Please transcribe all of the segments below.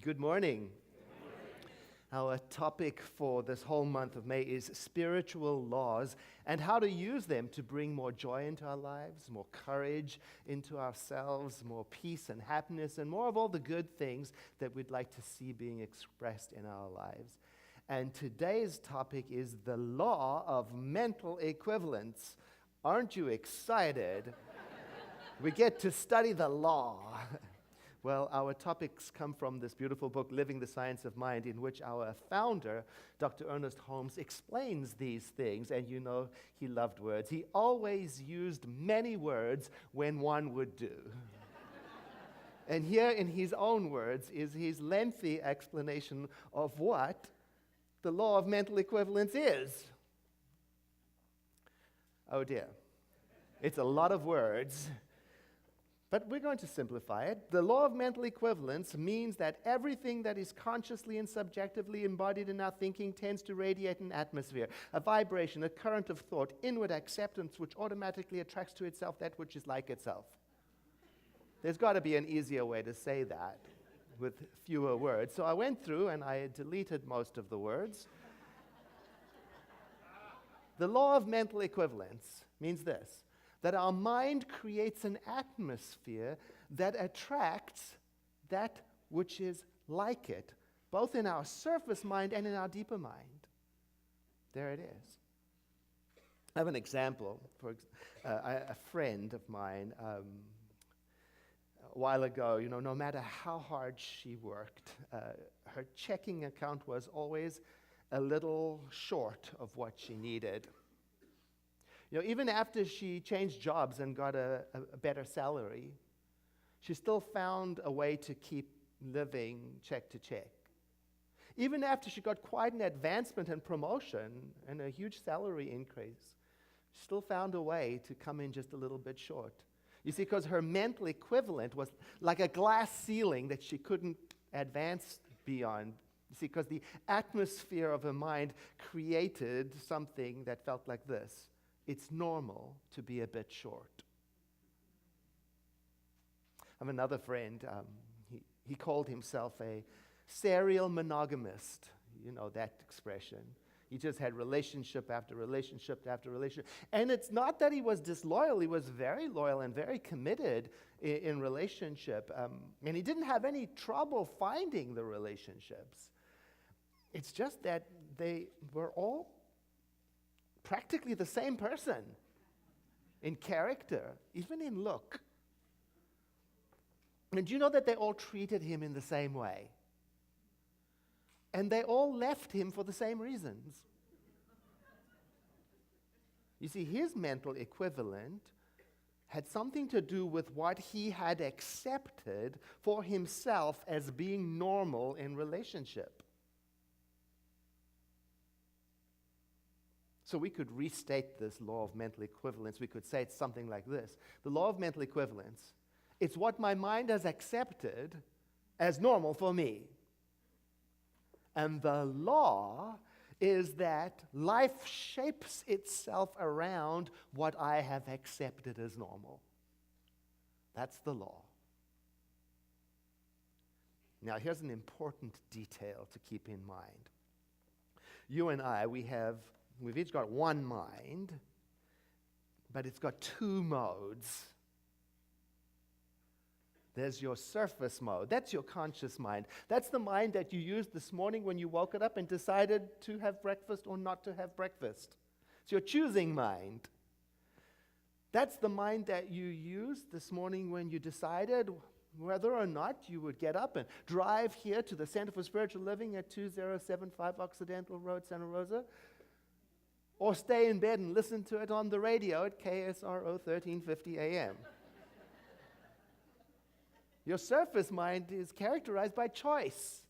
Good morning. Our topic for this whole month of May is spiritual laws and how to use them to bring more joy into our lives, more courage into ourselves, more peace and happiness, and more of all the good things that we'd like to see being expressed in our lives. And today's topic is the law of mental equivalence. Aren't you excited? We get to study the law. Well, our topics come from this beautiful book, Living the Science of Mind, in which our founder, Dr. Ernest Holmes, explains these things. And you know, he loved words. He always used many words when one would do. And here, in his own words, is his lengthy explanation of what the law of mental equivalence is. Oh dear. It's a lot of words. But we're going to simplify it. The law of mental equivalence means that everything that is consciously and subjectively embodied in our thinking tends to radiate an atmosphere, a vibration, a current of thought, inward acceptance which automatically attracts to itself that which is like itself. There's got to be an easier way to say that with fewer words. So I went through and I deleted most of the words. The law of mental equivalence means this: that our mind creates an atmosphere that attracts that which is like it, both in our surface mind and in our deeper mind. There it is. I have an example. A friend of mine, a while ago, no matter how hard she worked, her checking account was always a little short of what she needed. Even after she changed jobs and got a better salary, she still found a way to keep living check to check. Even after she got quite an advancement and promotion and a huge salary increase, she still found a way to come in just a little bit short. You see, because her mental equivalent was like a glass ceiling that she couldn't advance beyond. You see, because the atmosphere of her mind created something that felt like this: it's normal to be a bit short. I have another friend, he called himself a serial monogamist. You know that expression. He just had relationship after relationship after relationship. And it's not that he was disloyal. He was very loyal and very committed in relationship. And he didn't have any trouble finding the relationships. It's just that they were all practically the same person in character, even in look. And you know that they all treated him in the same way? And they all left him for the same reasons. You see, his mental equivalent had something to do with what he had accepted for himself as being normal in relationship. So we could restate this law of mental equivalence. We could say it's something like this. The law of mental equivalence, it's what my mind has accepted as normal for me. And the law is that life shapes itself around what I have accepted as normal. That's the law. Now, here's an important detail to keep in mind. You and I, we've each got one mind, but it's got two modes. There's your surface mode. That's your conscious mind. That's the mind that you used this morning when you woke up and decided to have breakfast or not to have breakfast. It's your choosing mind. That's the mind that you used this morning when you decided whether or not you would get up and drive here to the Center for Spiritual Living at 2075 Occidental Road, Santa Rosa, or stay in bed and listen to it on the radio at KSRO 1350 AM. Your surface mind is characterized by choice.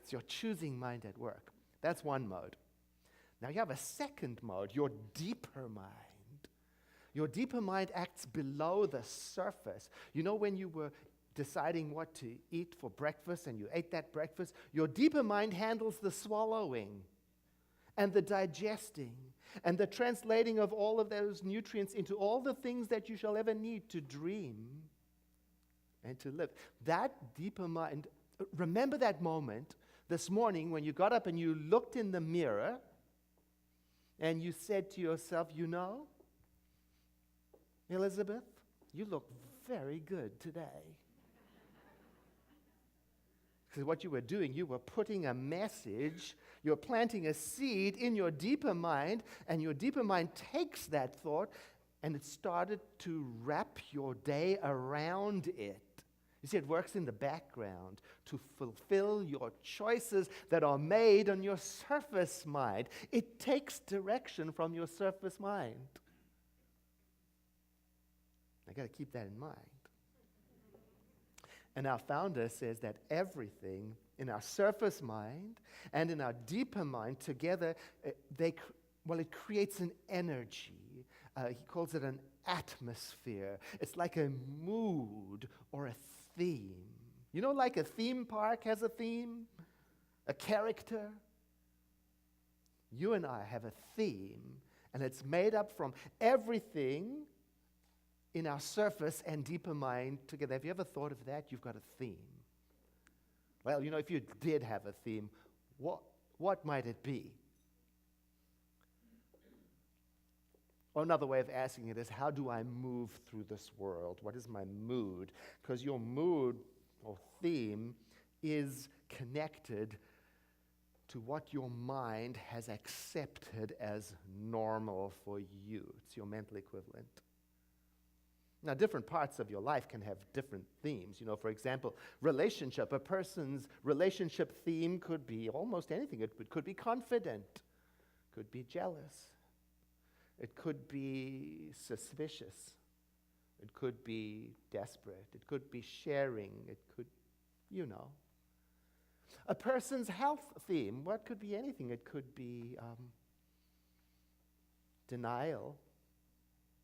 It's your choosing mind at work. That's one mode. Now you have a second mode, your deeper mind. Your deeper mind acts below the surface. You know, when you were deciding what to eat for breakfast and you ate that breakfast, your deeper mind handles the swallowing and the digesting and the translating of all of those nutrients into all the things that you shall ever need to dream and to live. That deeper mind Remember that moment this morning when you got up and you looked in the mirror and you said to yourself, you know, Elizabeth, you look very good today. Because what you were doing, you were putting a message, you're planting a seed in your deeper mind, and your deeper mind takes that thought and it started to wrap your day around it. You see, it works in the background to fulfill your choices that are made on your surface mind. It takes direction from your surface mind. I got to keep that in mind. And our founder says that everything in our surface mind and in our deeper mind together, it creates an energy. He calls it an atmosphere. It's like a mood or a theme. You know, like a theme park has a theme, a character. You and I have a theme, and it's made up from everything in our surface and deeper mind together. Have you ever thought of that? You've got a theme. Well, you know, if you did have a theme, what might it be? Or another way of asking it is, how do I move through this world? What is my mood? Because your mood or theme is connected to what your mind has accepted as normal for you. It's your mental equivalent. Now, different parts of your life can have different themes. You know, for example, relationship. A person's relationship theme could be almost anything. It could be confident, could be jealous, it could be suspicious, it could be desperate, it could be sharing, it could, you know. A person's health theme, what could be anything? It could be denial,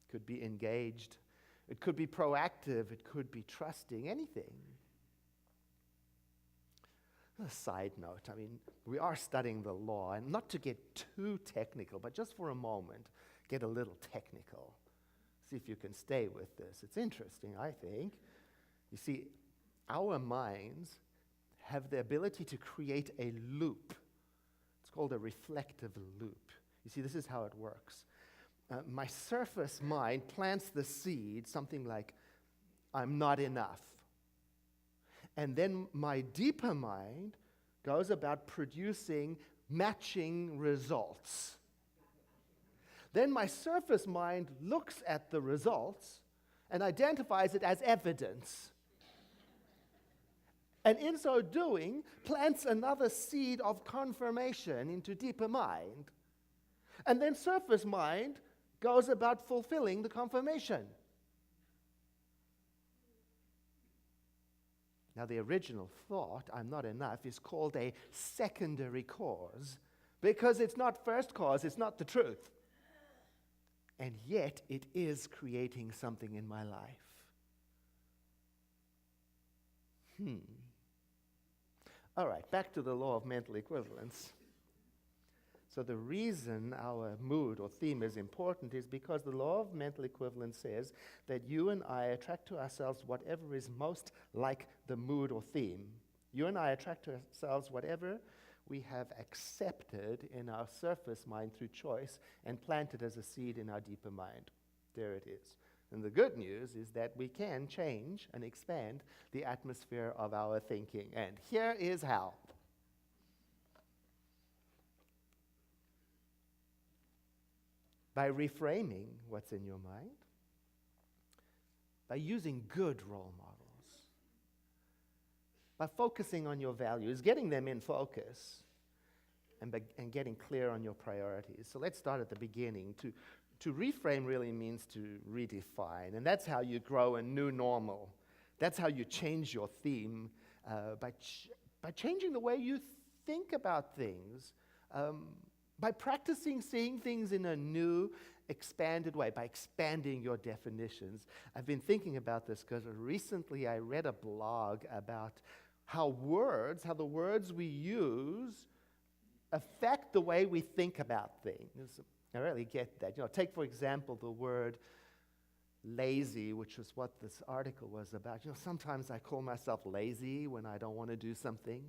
it could be engaged, it could be proactive, it could be trusting, anything. A side note, I mean, we are studying the law, and not to get too technical, but just for a moment, get a little technical. See if you can stay with this. It's interesting, I think. You see, our minds have the ability to create a loop. It's called a reflective loop. You see, this is how it works. My surface mind plants the seed, something like, I'm not enough. And then my deeper mind goes about producing matching results. Then my surface mind looks at the results and identifies it as evidence. And in so doing, plants another seed of confirmation into deeper mind. And then surface mind goes about fulfilling the confirmation. Now, the original thought, I'm not enough, is called a secondary cause because it's not first cause, it's not the truth. And yet, it is creating something in my life. All right, back to the law of mental equivalence. So the reason our mood or theme is important is because the law of mental equivalence says that you and I attract to ourselves whatever is most like the mood or theme. You and I attract to ourselves whatever we have accepted in our surface mind through choice and planted as a seed in our deeper mind. There it is. And the good news is that we can change and expand the atmosphere of our thinking. And here is how. By reframing what's in your mind, by using good role models, by focusing on your values, getting them in focus, and getting clear on your priorities. So let's start at the beginning. To reframe really means to redefine, and that's how you grow a new normal. That's how you change your theme, by changing the way you think about things, by practicing seeing things in a new, expanded way, by expanding your definitions. I've been thinking about this because recently I read a blog about how the words we use affect the way we think about things. I really get that. You know, take, for example, the word lazy, which was what this article was about. Sometimes I call myself lazy when I don't want to do something.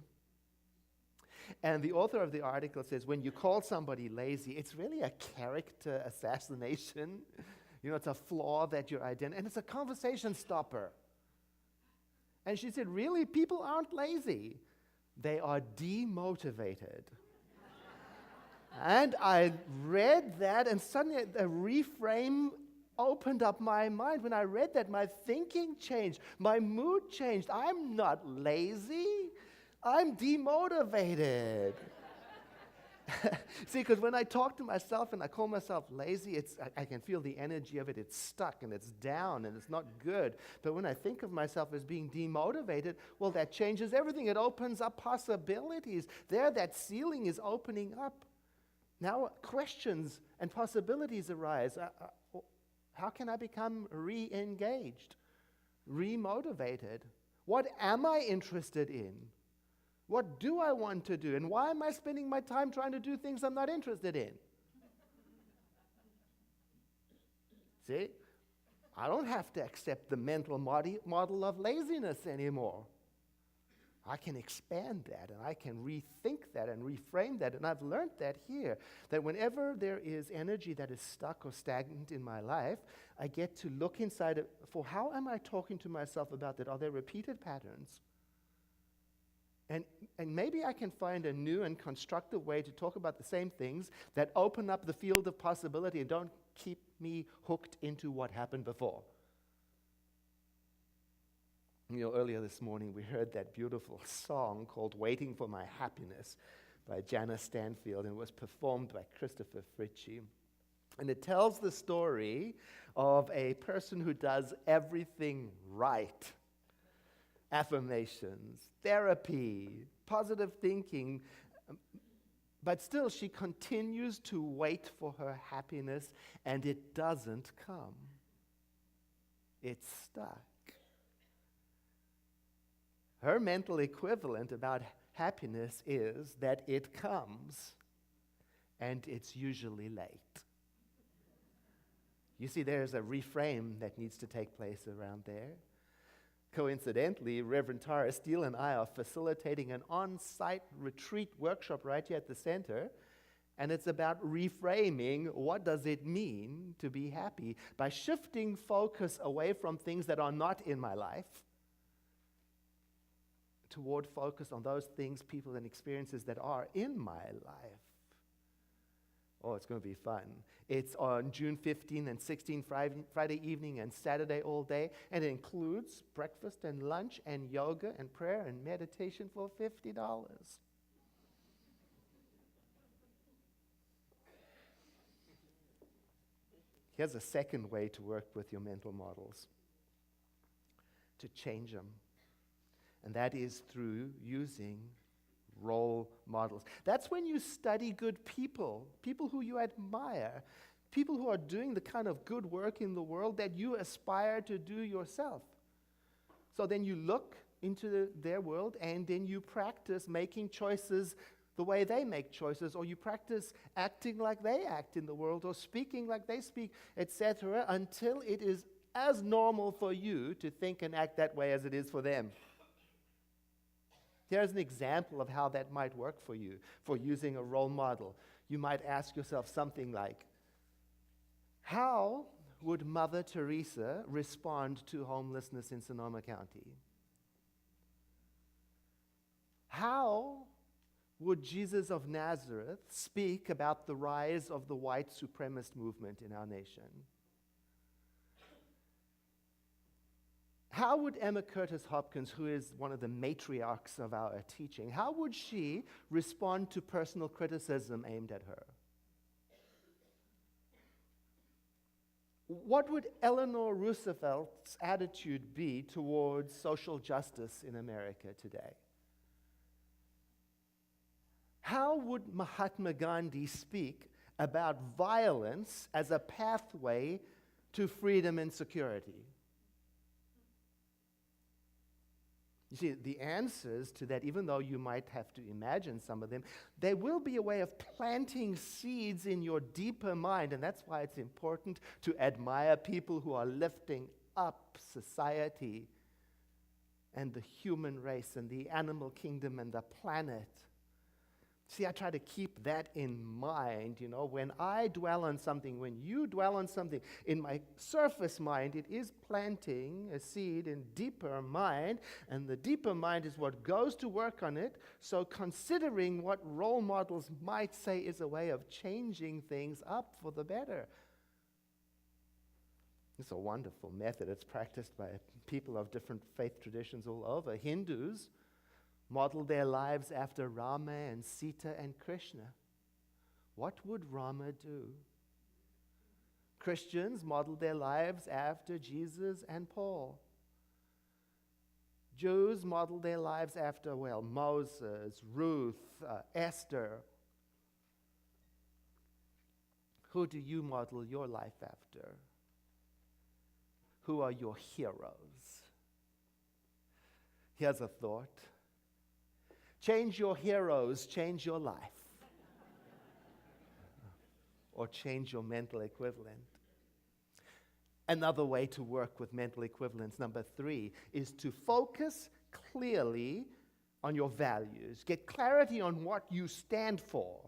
And the author of the article says when you call somebody lazy, it's really a character assassination. It's a flaw that you're identifying, and it's a conversation stopper. And she said, really, people aren't lazy. They are demotivated. And I read that, and suddenly a reframe opened up my mind. When I read that, my thinking changed. My mood changed. I'm not lazy. I'm demotivated. See, because when I talk to myself and I call myself lazy, I can feel the energy of it. It's stuck and it's down and it's not good. But when I think of myself as being demotivated, well, that changes everything. It opens up possibilities. There, that ceiling is opening up. Now questions and possibilities arise. How can I become re-engaged, re-motivated? What am I interested in? What do I want to do? And why am I spending my time trying to do things I'm not interested in? See, I don't have to accept the mental model of laziness anymore. I can expand that, and I can rethink that and reframe that. And I've learned that here, that whenever there is energy that is stuck or stagnant in my life, I get to look inside for how am I talking to myself about that? Are there repeated patterns? And maybe I can find a new and constructive way to talk about the same things that open up the field of possibility and don't keep me hooked into what happened before. Earlier this morning we heard that beautiful song called Waiting for My Happiness by Janice Stanfield, and it was performed by Christopher Fritchie. And it tells the story of a person who does everything right. Affirmations, therapy, positive thinking, but still she continues to wait for her happiness, and it doesn't come. It's stuck. Her mental equivalent about happiness is that it comes, and it's usually late. You see, there's a reframe that needs to take place around there. Coincidentally, Reverend Tara Steele and I are facilitating an on-site retreat workshop right here at the center, and it's about reframing what does it mean to be happy by shifting focus away from things that are not in my life toward focus on those things, people, and experiences that are in my life. Oh, it's going to be fun. It's on June 15 and 16, Friday evening and Saturday all day, and it includes breakfast and lunch and yoga and prayer and meditation for $50. Here's a second way to work with your mental models, to change them, and that is through using role models. That's when you study good people, people who you admire, people who are doing the kind of good work in the world that you aspire to do yourself. So then you look into their world, and then you practice making choices the way they make choices, or you practice acting like they act in the world, or speaking like they speak, etc., until it is as normal for you to think and act that way as it is for them. Here's an example of how that might work for you, for using a role model. You might ask yourself something like, how would Mother Teresa respond to homelessness in Sonoma County? How would Jesus of Nazareth speak about the rise of the white supremacist movement in our nation? How would Emma Curtis Hopkins, who is one of the matriarchs of our teaching, how would she respond to personal criticism aimed at her? What would Eleanor Roosevelt's attitude be towards social justice in America today? How would Mahatma Gandhi speak about violence as a pathway to freedom and security? You see, the answers to that, even though you might have to imagine some of them, there will be a way of planting seeds in your deeper mind, and that's why it's important to admire people who are lifting up society and the human race and the animal kingdom and the planet. See, I try to keep that in mind, when I dwell on something, when you dwell on something. In my surface mind, it is planting a seed in deeper mind, and the deeper mind is what goes to work on it. So considering what role models might say is a way of changing things up for the better. It's a wonderful method. It's practiced by people of different faith traditions all over. Hindus model their lives after Rama and Sita and Krishna. What would Rama do? Christians model their lives after Jesus and Paul. Jews model their lives after, Moses, Ruth, Esther. Who do you model your life after? Who are your heroes? Here's a thought. Change your heroes, change your life. Or change your mental equivalent. Another way to work with mental equivalence, number 3, is to focus clearly on your values. Get clarity on what you stand for.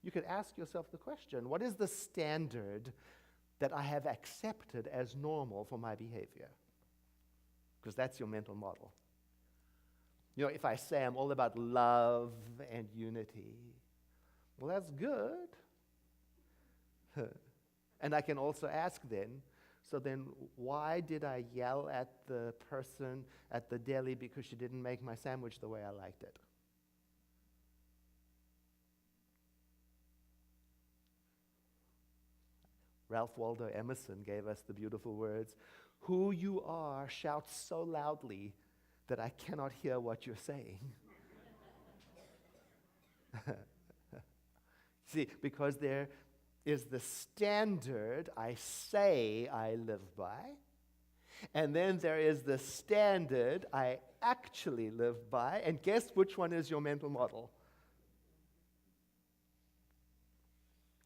You could ask yourself the question, what is the standard that I have accepted as normal for my behavior? Because that's your mental model. If I say I'm all about love and unity, well, that's good. And I can also ask then, why did I yell at the person at the deli because she didn't make my sandwich the way I liked it? Ralph Waldo Emerson gave us the beautiful words, "Who you are shouts so loudly that I cannot hear what you're saying." See, because there is the standard I say I live by, and then there is the standard I actually live by, and guess which one is your mental model?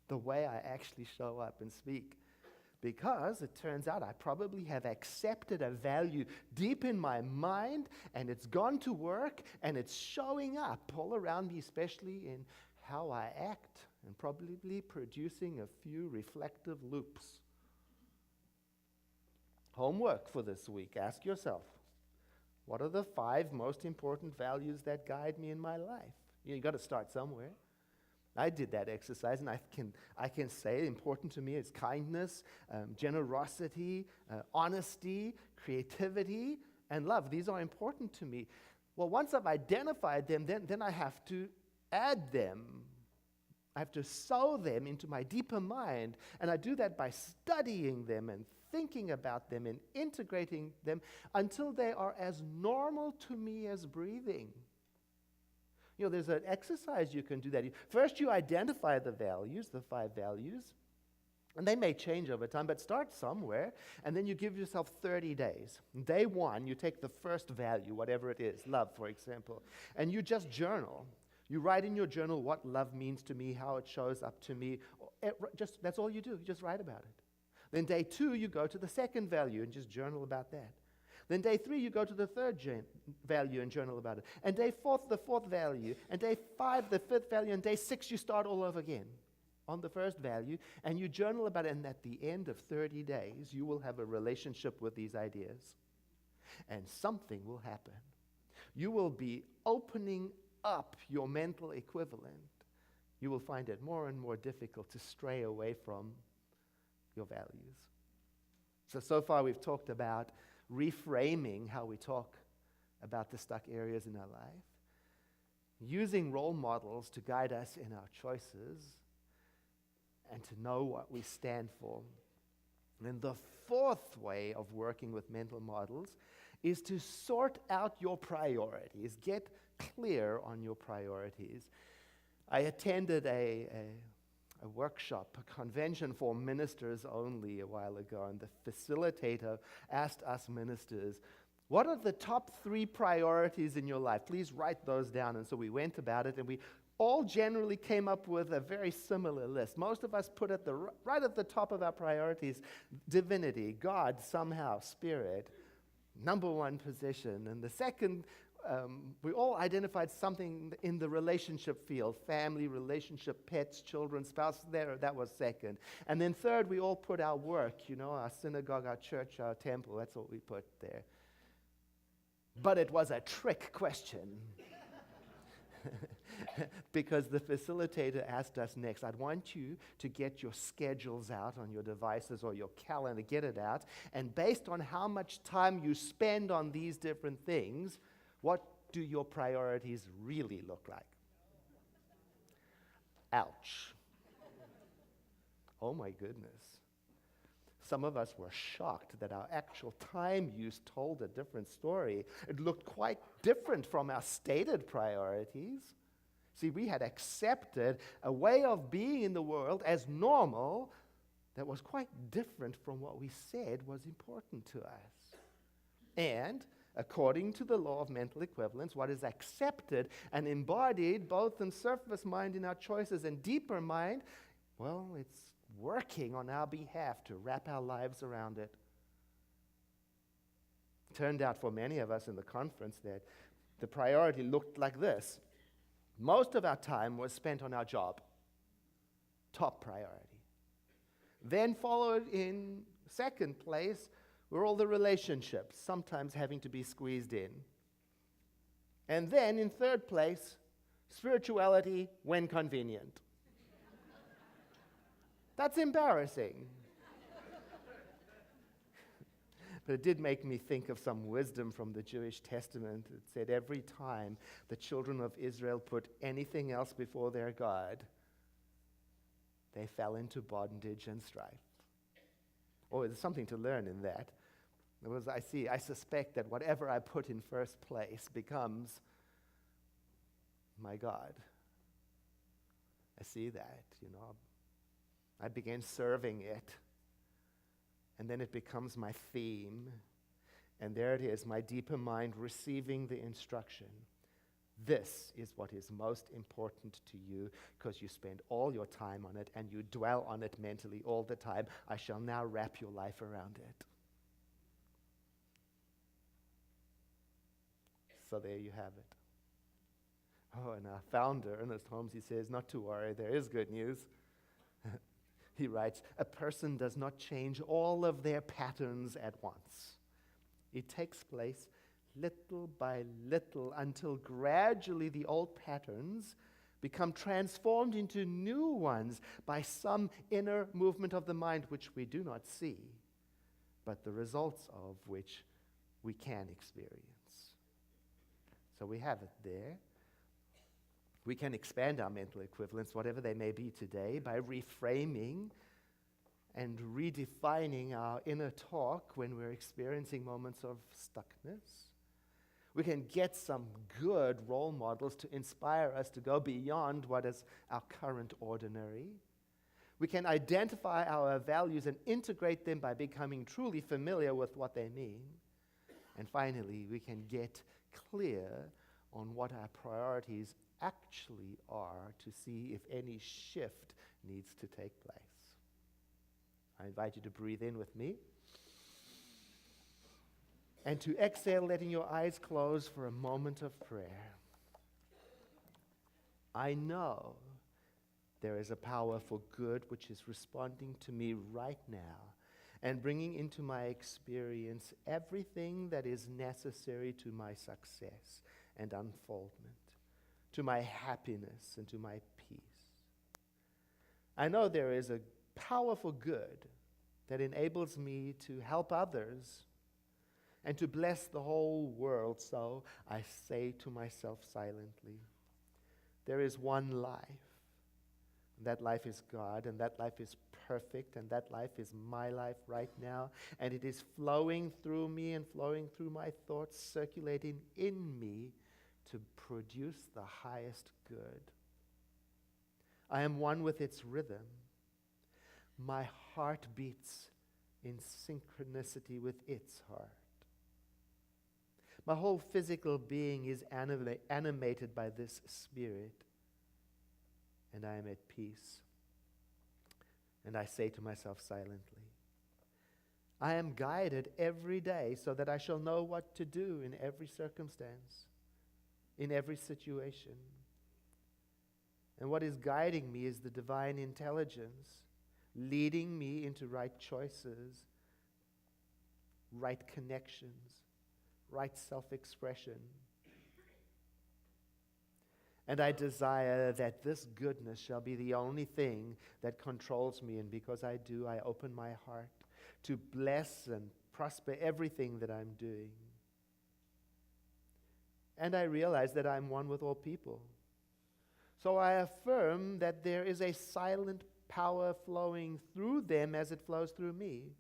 The way I actually show up and speak. Because it turns out I probably have accepted a value deep in my mind, and it's gone to work, and it's showing up all around me, especially in how I act, and probably producing a few reflective loops. Homework for this week. Ask yourself, what are the 5 most important values that guide me in my life? You've got to start somewhere. I did that exercise, and I can say important to me is kindness, generosity, honesty, creativity, and love. These are important to me. Well, once I've identified them, then I have to add them. I have to sow them into my deeper mind, and I do that by studying them and thinking about them and integrating them until they are as normal to me as breathing. There's an exercise you can do that. First, you identify the values, the 5 values, and they may change over time, but start somewhere, and then you give yourself 30 days. Day 1, you take the first value, whatever it is, love, for example, and you just journal. You write in your journal what love means to me, how it shows up to me. That's all you do. You just write about it. Then day 2, you go to the second value and just journal about that. Then day 3, you go to the third value and journal about it. And day 4, the 4th value. And day 5, the 5th value. And day 6, you start all over again on the first value. And you journal about it. And at the end of 30 days, you will have a relationship with these ideas. And something will happen. You will be opening up your mental equivalent. You will find it more and more difficult to stray away from your values. So far we've talked about reframing how we talk about the stuck areas in our life, using role models to guide us in our choices, and to know what we stand for. And the 4th way of working with mental models is to sort out your priorities. Get clear on your priorities. I attended a workshop, a convention for ministers only a while ago, and the facilitator asked us ministers, What are the top 3 priorities in your life? Please write those down. And so we went about it, and we all generally came up with a very similar list. Most of us put right at the top of our priorities divinity, God, somehow, spirit, number 1 position. And the second, we all identified something in the relationship field, family, relationship, pets, children, spouse, that was second. And then third, we all put our work, our synagogue, our church, our temple, that's what we put there. But it was a trick question. Because the facilitator asked us next, I'd want you to get your schedules out on your devices or your calendar, get it out, and based on how much time you spend on these different things, what do your priorities really look like? Ouch. Oh my goodness. Some of us were shocked that our actual time use told a different story. It looked quite different from our stated priorities. See, we had accepted a way of being in the world as normal that was quite different from what we said was important to us. And according to the law of mental equivalence, what is accepted and embodied both in surface mind in our choices and deeper mind, well, it's working on our behalf to wrap our lives around it. Turned out for many of us in the conference that the priority looked like this. Most of our time was spent on our job, top priority. Then followed in second place were all the relationships, sometimes having to be squeezed in. And then in third place, spirituality when convenient. That's embarrassing. But it did make me think of some wisdom from the Jewish Testament. It said every time the children of Israel put anything else before their God, they fell into bondage and strife. Oh, there's something to learn in that. I suspect that whatever I put in first place becomes my God. I see that, I began serving it. And then it becomes my theme. And there it is, my deeper mind receiving the instruction. This is what is most important to you because you spend all your time on it and you dwell on it mentally all the time. I shall now wrap your life around it. So there you have it. Oh, and our founder, Ernest Holmes, he says, not to worry, there is good news. He writes, a person does not change all of their patterns at once. It takes place little by little until gradually the old patterns become transformed into new ones by some inner movement of the mind which we do not see, but the results of which we can experience. So we have it there. We can expand our mental equivalents, whatever they may be today, by reframing and redefining our inner talk when we're experiencing moments of stuckness. We can get some good role models to inspire us to go beyond what is our current ordinary. We can identify our values and integrate them by becoming truly familiar with what they mean. And finally, we can get clear on what our priorities actually are to see if any shift needs to take place. I invite you to breathe in with me and to exhale, letting your eyes close for a moment of prayer. I know there is a power for good which is responding to me right now and bringing into my experience everything that is necessary to my success and unfoldment, to my happiness and to my peace. I know there is a powerful good that enables me to help others and to bless the whole world. So I say to myself silently, there is one life. That life is God, and that life is perfect, and that life is my life right now, and it is flowing through me and flowing through my thoughts, circulating in me to produce the highest good. I am one with its rhythm. My heart beats in synchronicity with its heart. My whole physical being is animated by this Spirit, and I am at peace. And I say to myself silently, I am guided every day so that I shall know what to do in every circumstance, in every situation. And what is guiding me is the divine intelligence, leading me into right choices, right connections, right self-expression. And I desire that this goodness shall be the only thing that controls me, and because I do, I open my heart to bless and prosper everything that I'm doing. And I realize that I'm one with all people. So I affirm that there is a silent power flowing through them as it flows through me.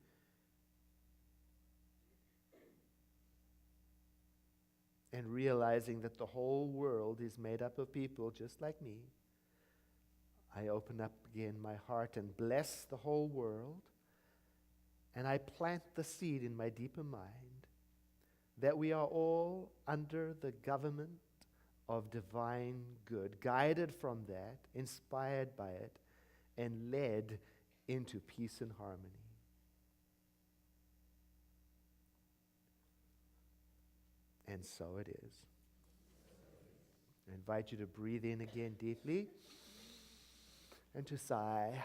And realizing that the whole world is made up of people just like me, I open up again my heart and bless the whole world. And I plant the seed in my deeper mind that we are all under the government of divine good, guided from that, inspired by it, and led into peace and harmony. And so it is. I invite you to breathe in again deeply and to sigh.